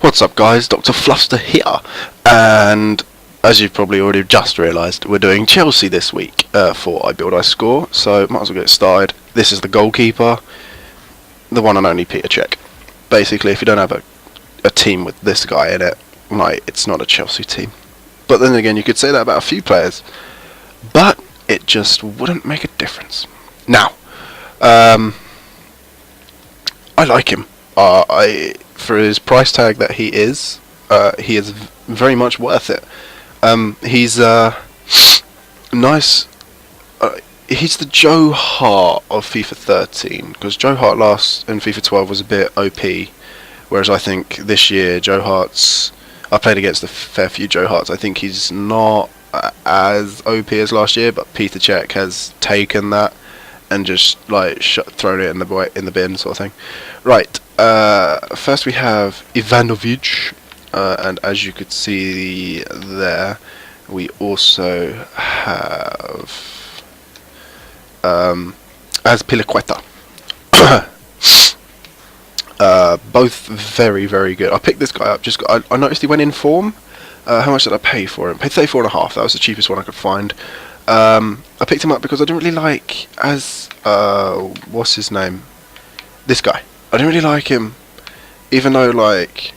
What's up guys, DrFluffster here, and as you've probably already just realised, we're doing Chelsea this week for I Build I Score, so might as well get started. This is the goalkeeper, the one and only Peter Cech. Basically, if you don't have a team with this guy in it, right, it's not a Chelsea team. But then again, you could say that about a few players, but it just wouldn't make a difference. Now, I like him. For his price tag that he is very much worth it. He's nice. He's the Joe Hart of FIFA 13, because Joe Hart last in FIFA 12 was a bit OP, whereas I think this year Joe Hart's. I played against a fair few Joe Harts. I think he's not as OP as last year, but Peter Cech has taken that and just like thrown it in the bin, sort of thing. Right. First we have Ivanovic, and as you could see there, we also have Azpilicueta. Both very, very good. I picked this guy up. I noticed he went in form. How much did I pay for him? Paid 34.5. That was the cheapest one I could find. I picked him up because I didn't really like what's his name? This guy. I didn't really like him, even though like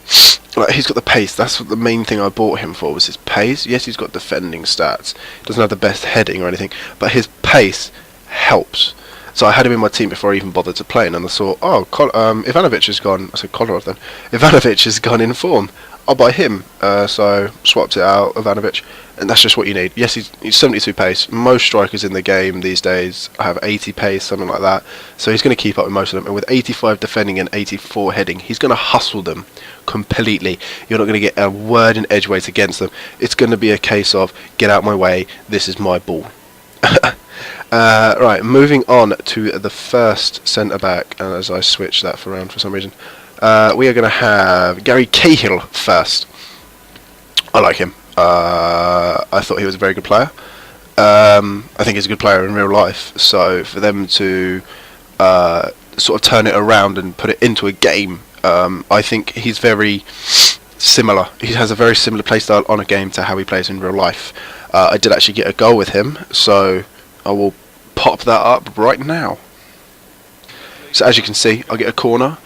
he's got the pace. That's what the main thing I bought him for, was his pace. Yes, he's got defending stats. Doesn't have the best heading or anything, but his pace helps. So I had him in my team before I even bothered to play, and then I saw, oh, Ivanovic has gone. I said Kolarov then. Ivanovic has gone in form. I'll buy him. So swapped it out, Ivanovic, and that's just what you need. Yes, he's 72 pace. Most strikers in the game these days have 80 pace, something like that. So he's going to keep up with most of them. And with 85 defending and 84 heading, he's going to hustle them completely. You're not going to get a word in edge weight against them. It's going to be a case of, get out my way, this is my ball. Right, moving on to the first centre-back, and as I switch that around for some reason, we are going to have Gary Cahill first. I like him. I thought he was a very good player. I think he's a good player in real life, so for them to sort of turn it around and put it into a game, I think he's very similar. He has a very similar playstyle on a game to how he plays in real life. I did actually get a goal with him, so I will pop that up right now. So as you can see, I get a corner,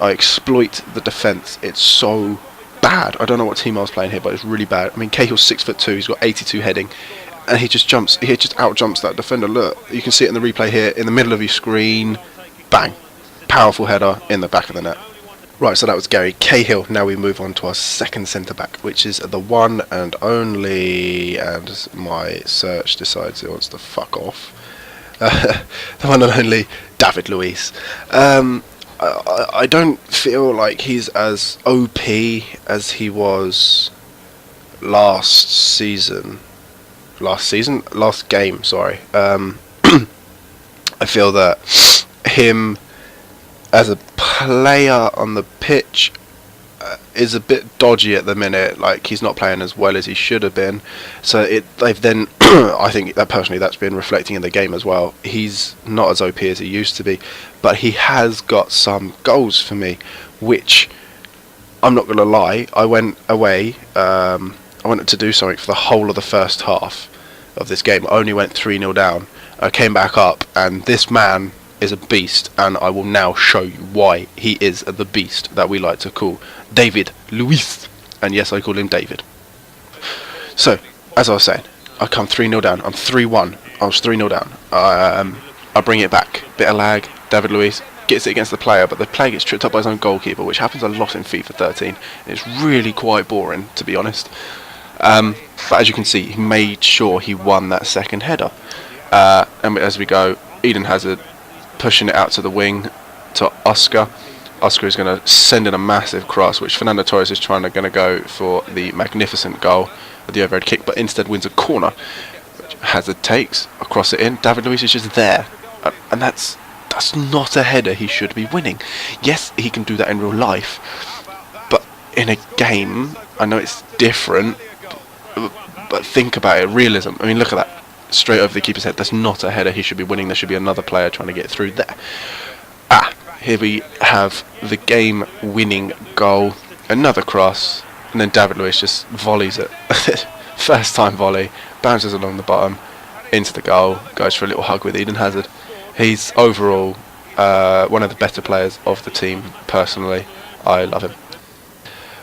I exploit the defence. It's so bad. I don't know what team I was playing here, but it's really bad. I mean, Cahill's 6'2", he's got 82 heading, and he just jumps. He just out jumps that defender. Look, you can see it in the replay here, in the middle of your screen. Bang, powerful header in the back of the net. Right, so that was Gary Cahill. Now we move on to our second centre back, which is the one and only, and my search decides it wants to fuck off. The one and only David Luiz. I don't feel like he's as OP as he was last game, sorry. I feel that him as a player on the pitch is a bit dodgy at the minute. Like, he's not playing as well as he should have been. So they've then I think that personally that's been reflecting in the game as well. He's not as OP as he used to be, but he has got some goals for me, which I'm not going to lie. I went away. I wanted to do something for the whole of the first half of this game. I only went 3-0 down. I came back up, and this man is a beast, and I will now show you why he is the beast that we like to call David Luiz. And yes, I call him David. So, as I was saying, I come 3-0 down. I'm 3-1. I was 3-0 down. I bring it back. Bit of lag. David Luiz gets it against the player, but the player gets tripped up by his own goalkeeper, which happens a lot in FIFA 13. It's really quite boring, to be honest. But as you can see, he made sure he won that second header. And as we go, Eden Hazard pushing it out to the wing to Oscar. Oscar is going to send in a massive cross, which Fernando Torres is going to go for the magnificent goal with the overhead kick, but instead wins a corner, which Hazard takes, across it in. David Luiz is just there, and that's not a header he should be winning. Yes, he can do that in real life, but in a game, I know it's different, but think about it, realism. I mean, look at that. Straight over the keeper's head. That's not a header he should be winning. There should be another player trying to get through there. Here we have the game-winning goal. another cross, and then David Luiz just volleys it. First time volley, bounces along the bottom, into the goal, goes for a little hug with Eden Hazard. He's overall one of the better players of the team, personally. I love him.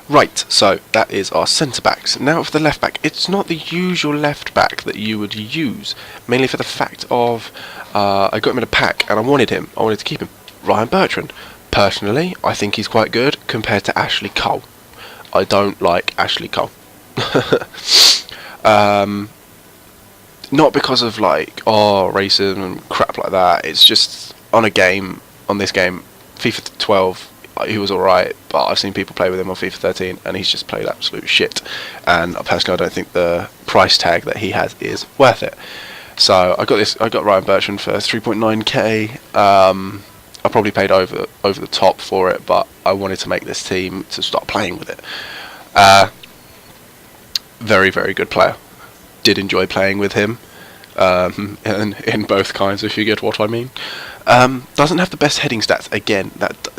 Right, so that is our centre-backs. Now for the left-back, it's not the usual left-back that you would use, mainly for the fact of I got him in a pack and I wanted to keep him. Ryan Bertrand. Personally, I think he's quite good compared to Ashley Cole. I don't like Ashley Cole. Not because of like racism and crap like that. It's just on this game, FIFA 12. He was alright, but I've seen people play with him on FIFA 13, and he's just played absolute shit. And personally, I don't think the price tag that he has is worth it. So I got Ryan Bertrand for 3.9k. I probably paid over the top for it, but I wanted to make this team to start playing with it. Very, very good player. Did enjoy playing with him, in both kinds, if you get what I mean. Doesn't have the best heading stats. Again,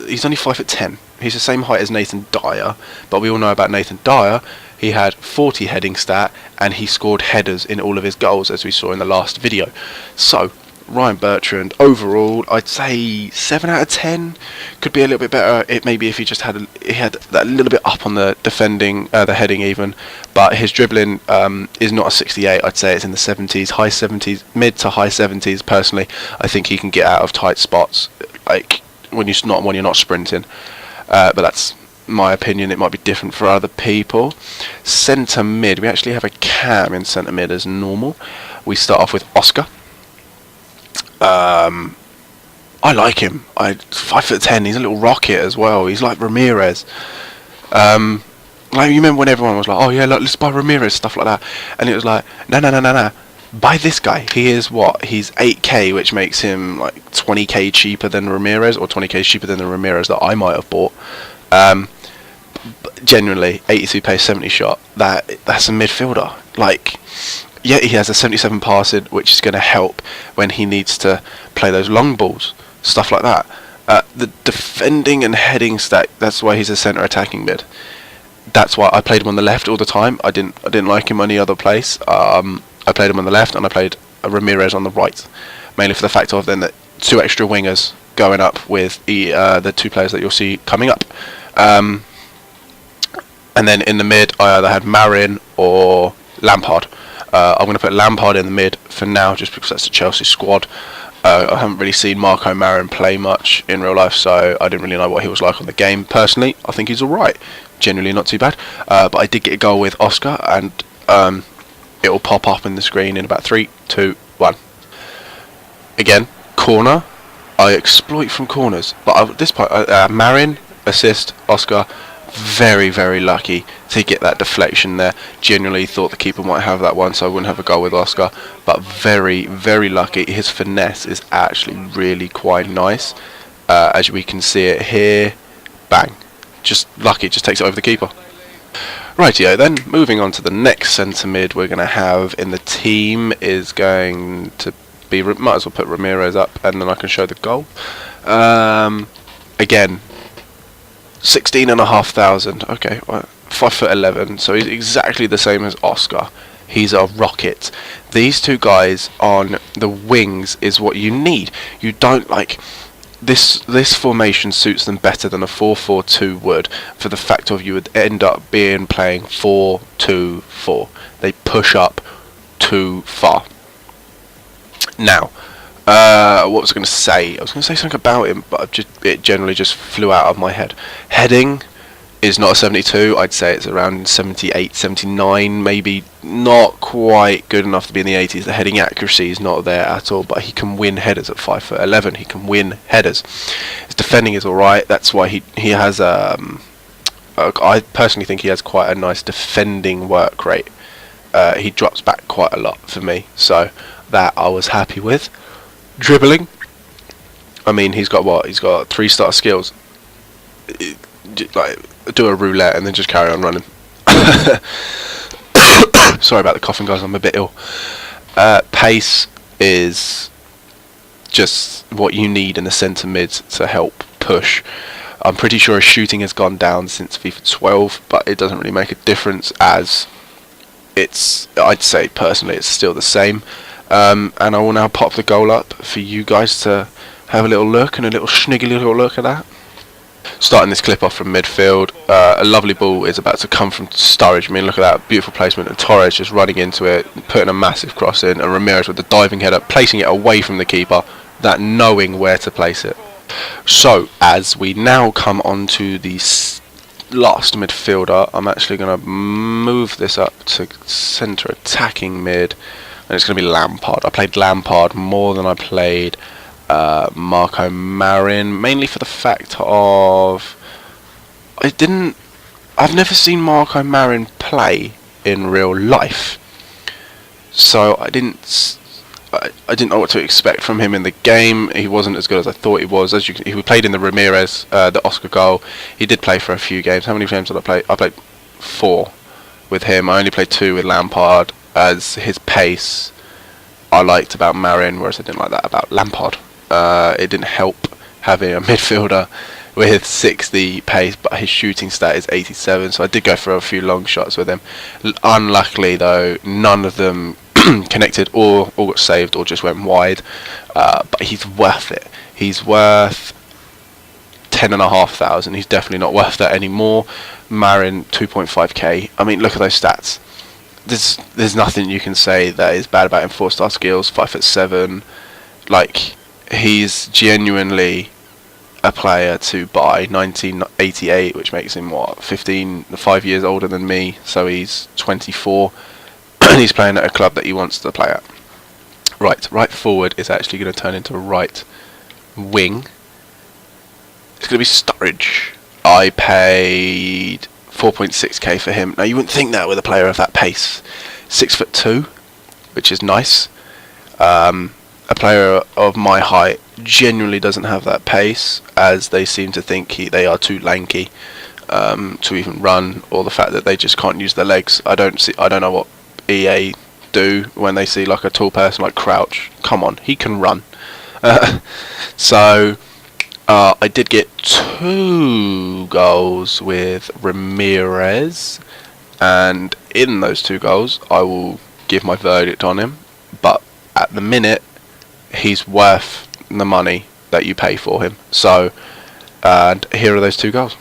he's only 5'10". He's the same height as Nathan Dyer, but we all know about Nathan Dyer. He had 40 heading stat, and he scored headers in all of his goals, as we saw in the last video. So Ryan Bertrand, overall, I'd say 7 out of 10. Could be a little bit better. Maybe if he just had that little bit up on the defending, the heading even. But his dribbling is not a 68. I'd say it's in the 70s, high 70s, mid to high 70s. Personally, I think he can get out of tight spots, like when you're not sprinting. But that's my opinion. It might be different for other people. Centre mid, we actually have a Cam in centre mid as normal. We start off with Oscar. I like him. 5'10". He's a little rocket as well. He's like Ramirez. Like you remember when everyone was like, "Oh yeah, look, let's buy Ramirez," stuff like that, and it was like, no. Buy this guy. He is what? He's 8k, which makes him like 20k cheaper than Ramirez, or 20k cheaper than the Ramirez that I might have bought. Genuinely, 82 pace, 70 shot. That's a midfielder. Like. Yeah, he has a 77 passing, which is going to help when he needs to play those long balls, stuff like that. The defending and heading stack, that's why he's a centre attacking mid. That's why I played him on the left all the time. I didn't like him any other place. I played him on the left, and I played Ramirez on the right, mainly for the fact of then the 2 extra wingers going up with the 2 players that you'll see coming up. And then in the mid, I either had Marin or Lampard. I'm going to put Lampard in the mid for now, just because that's the Chelsea squad. I haven't really seen Marco Marin play much in real life, so I didn't really know what he was like on the game. Personally, I think he's alright. Generally not too bad. But I did get a goal with Oscar, and it will pop up in the screen in about 3, 2, 1. Again, corner. I exploit from corners. But at this point, Marin, assist, Oscar. Very, very lucky to get that deflection there. Generally thought the keeper might have that one, so I wouldn't have a goal with Oscar. But very, very lucky. His finesse is actually really quite nice. As we can see it here. Bang. Just lucky, just takes it over the keeper. Rightio then, moving on to the next centre mid we're going to have in the team is going to be, might as well put Ramirez up and then I can show the goal. Again, 16,500. Okay, 5'11", so he's exactly the same as Oscar. He's a rocket. These 2 guys on the wings is what you need. You don't like this formation suits them better than a 4-4-2 would, for the fact of you would end up playing 4-2-4. They push up too far. Now, what was I going to say? I was going to say something about him, but it generally just flew out of my head. Heading is not a 72. I'd say it's around 78, 79, maybe not quite good enough to be in the 80s. The heading accuracy is not there at all, but he can win headers at 5'11". He can win headers. His defending is alright. That's why he has I personally think he has quite a nice defending work rate. He drops back quite a lot for me, so that I was happy with. Dribbling, I mean, he's got what? He's got 3-star skills. Like, do a roulette and then just carry on running. Sorry about the coughing, guys, I'm a bit ill. Pace is just what you need in the centre mid to help push. I'm pretty sure his shooting has gone down since FIFA 12, but it doesn't really make a difference, as I'd say personally it's still the same. And I will now pop the goal up for you guys to have a little look, and a little sniggy little look at that. Starting this clip off from midfield, a lovely ball is about to come from Sturridge. I mean, look at that beautiful placement, and Torres just running into it, putting a massive cross in, and Ramirez with the diving header, placing it away from the keeper, that knowing where to place it. So, as we now come on to the last midfielder, I'm actually going to move this up to centre attacking mid, and it's going to be Lampard. I played Lampard more than I played Marco Marin, mainly for the fact of I've never seen Marco Marin play in real life, so I didn't know what to expect from him in the game. He wasn't as good as I thought he was. He played in the Ramirez, the Oscar goal. He did play for a few games. How many games did I play? I played 4 with him. I only played 2 with Lampard, as his pace I liked about Marin, whereas I didn't like that about Lampard. It didn't help having a midfielder with 60 pace, but his shooting stat is 87, so I did go for a few long shots with him. Unluckily though, none of them connected or got saved or just went wide, but he's worth it. He's worth 10,500. He's definitely not worth that anymore. Marin 2.5k. I mean, look at those stats. There's nothing you can say that is bad about him. 4-star skills, 5'7". Like, he's genuinely a player to buy. 1988, which makes him what, 5 years older than me, so he's 24. And he's playing at a club that he wants to play at. Right forward is actually going to turn into right wing. It's going to be Sturridge. I paid 4.6k for him. Now, you wouldn't think that with a player of that pace. 6'2", which is nice. A player of my height genuinely doesn't have that pace, as they seem to think they are too lanky to even run, or the fact that they just can't use their legs. I don't know what EA do when they see like a tall person like Crouch. Come on, he can run. So I did get 2 goals with Ramirez, and in those 2 goals I will give my verdict on him, but at the minute he's worth the money that you pay for him. So, and here are those 2 goals.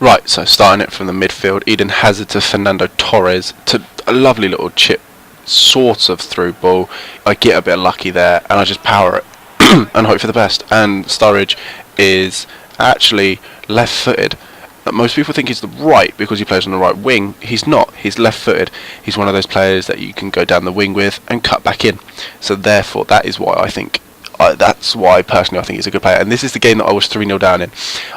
Right, so starting it from the midfield, Eden Hazard to Fernando Torres, to a lovely little chip, sort of through ball. I get a bit lucky there, and I just power it and hope for the best. And Sturridge is actually left-footed. Most people think he's the right because he plays on the right wing. He's not. He's left-footed. He's one of those players that you can go down the wing with and cut back in. So therefore, that is why I think. That's why personally I think he's a good player. And this is the game that I was 3-0 down in.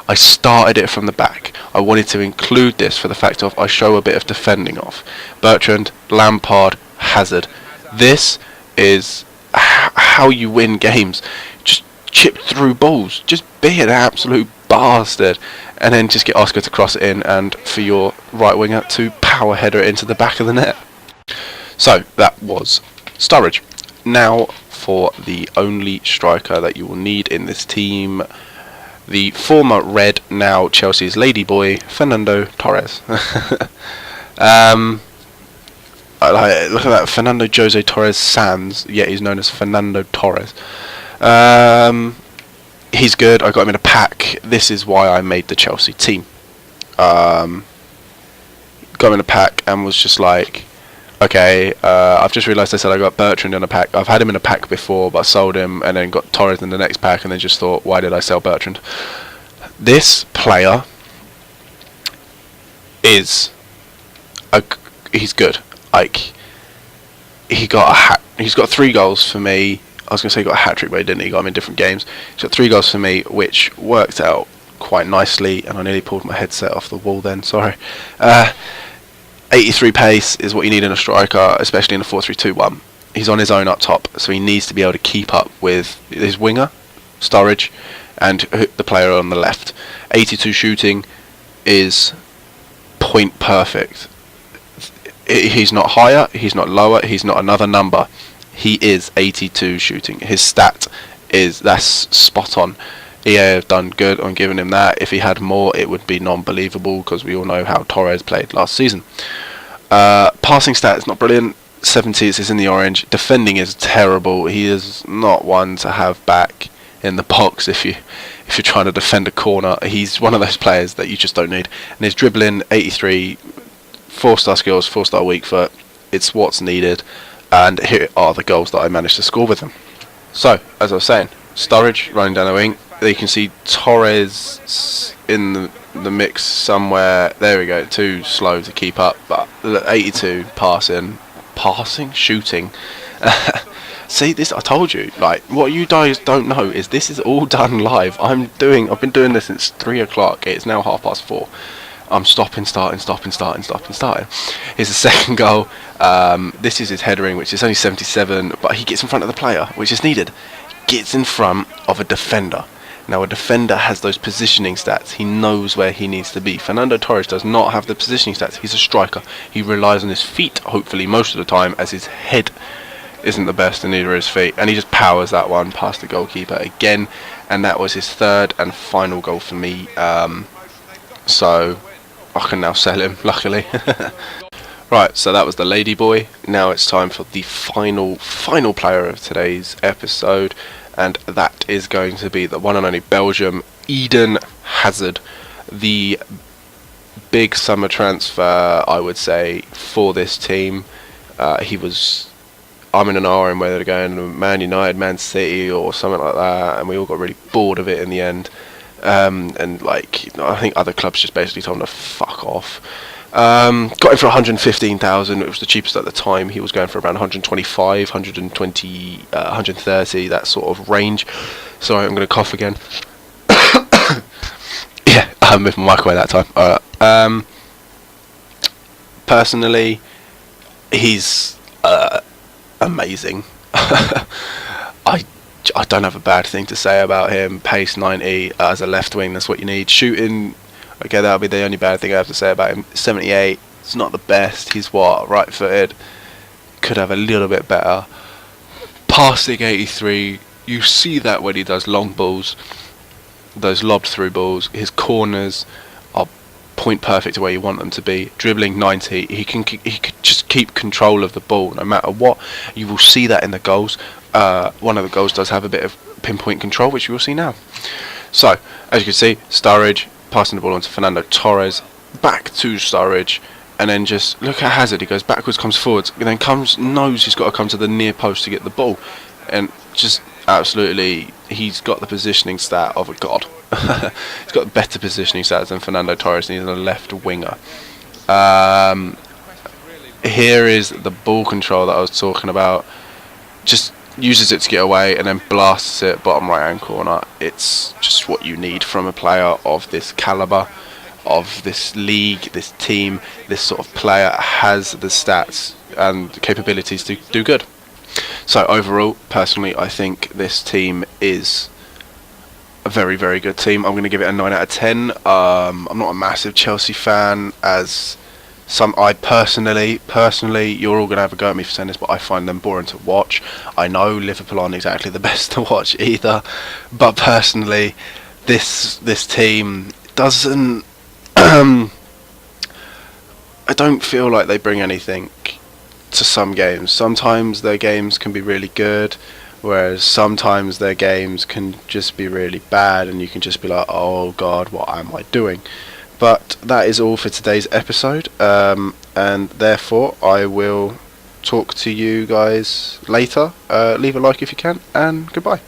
I started it from the back. I wanted to include this for the fact of I show a bit of defending off. Bertrand, Lampard, Hazard. This is how you win games. Just chip through balls. Just be an absolute bastard, and then just get Oscar to cross it in, and for your right winger to power header it into the back of the net. So that was Sturridge. Now for the only striker that you will need in this team, the former Red, now Chelsea's ladyboy, Fernando Torres. Look at that, Fernando Jose Torres Sands, yet he's known as Fernando Torres. He's good. I got him in a pack. This is why I made the Chelsea team. Got him in a pack and was just like, okay, I've just realised I said I got Bertrand in a pack. I've had him in a pack before, but I sold him and then got Torres in the next pack, and then just thought, why did I sell Bertrand? This player is he's good. Like, he's got 3 goals for me. I was going to say he got a hat-trick, but he didn't. He got him in different games. He's got 3 goals for me, which worked out quite nicely, and I nearly pulled my headset off the wall then, sorry. 83 pace is what you need in a striker, especially in a 4-3-2-1. He's on his own up top, so he needs to be able to keep up with his winger, Sturridge, and the player on the left. 82 shooting is point perfect. He's not higher, he's not lower, he's not another number. He is 82 shooting. His stat that's spot on. EA have done good on giving him that. If he had more, it would be non-believable, because we all know how Torres played last season. Passing stats, not brilliant. 70s is in the orange. Defending is terrible. He is not one to have back in the box if you're trying to defend a corner. He's one of those players that you just don't need. And his dribbling, 83, 4-star skills, 4-star weak foot. It's what's needed. And here are the goals that I managed to score with him. So, as I was saying, Sturridge running down the wing. You can see Torres in the mix somewhere. There we go. Too slow to keep up. But 82 shooting. See, this, I told you. Like, what you guys don't know is this is all done live. I've been doing this since 3 o'clock. It's now 4:30. I'm stopping, starting. Here's the second goal. This is his headering, which is only 77, but he gets in front of the player, which is needed. Gets in front of a defender. Now, a defender has those positioning stats. He knows where he needs to be. Fernando Torres does not have the positioning stats. He's a striker. He relies on his feet, hopefully, most of the time, as his head isn't the best, and neither are his feet. And he just powers that one past the goalkeeper again. And that was his third and final goal for me. So I can now sell him, luckily. Right, so that was the lady boy. Now it's time for the final player of today's episode, and that is going to be the one and only Belgium, Eden Hazard, the big summer transfer, I would say, for this team. He was I'm in an R in whether to go in Man United, Man City, or something like that, and we all got really bored of it in the end. And like, I think other clubs just basically told him to fuck off. Got him for 115,000. It was the cheapest at the time. He was going for around 125, 120, 130, that sort of range. Sorry, I'm going to cough again. Yeah, I moved my mic away that time. Personally, he's amazing. I don't have a bad thing to say about him. Pace 90 as a left wing, that's what you need. Shooting, okay, that'll be the only bad thing I have to say about him. 78, it's not the best. He's what, right footed, could have a little bit better. Passing 83, you see that when he does long balls, those lobbed through balls. His corners are point perfect to where you want them to be. Dribbling 90, he could just keep control of the ball no matter what. You will see that in the goals. One of the goals does have a bit of pinpoint control, which you will see now. So, as you can see, Sturridge passing the ball on to Fernando Torres, back to Sturridge, and then just look at Hazard. He goes backwards, comes forwards, and then knows he's got to come to the near post to get the ball, and just absolutely, he's got the positioning stat of a god. He's got better positioning stats than Fernando Torres, and he's a left winger. Here is the ball control that I was talking about. Just uses it to get away and then blasts it bottom right hand corner. It's just what you need from a player of this caliber, of this league, this team. This sort of player has the stats and capabilities to do good. So overall, personally, I think this team is a very, very good team. I'm going to give it a 9 out of 10. I'm not a massive Chelsea fan, as I personally, you're all going to have a go at me for saying this, but I find them boring to watch. I know Liverpool aren't exactly the best to watch either, but personally, this team doesn't. I don't feel like they bring anything to some games. Sometimes their games can be really good, whereas sometimes their games can just be really bad, and you can just be like, oh god, what am I doing? But that is all for today's episode, and therefore I will talk to you guys later. Leave a like if you can, and goodbye.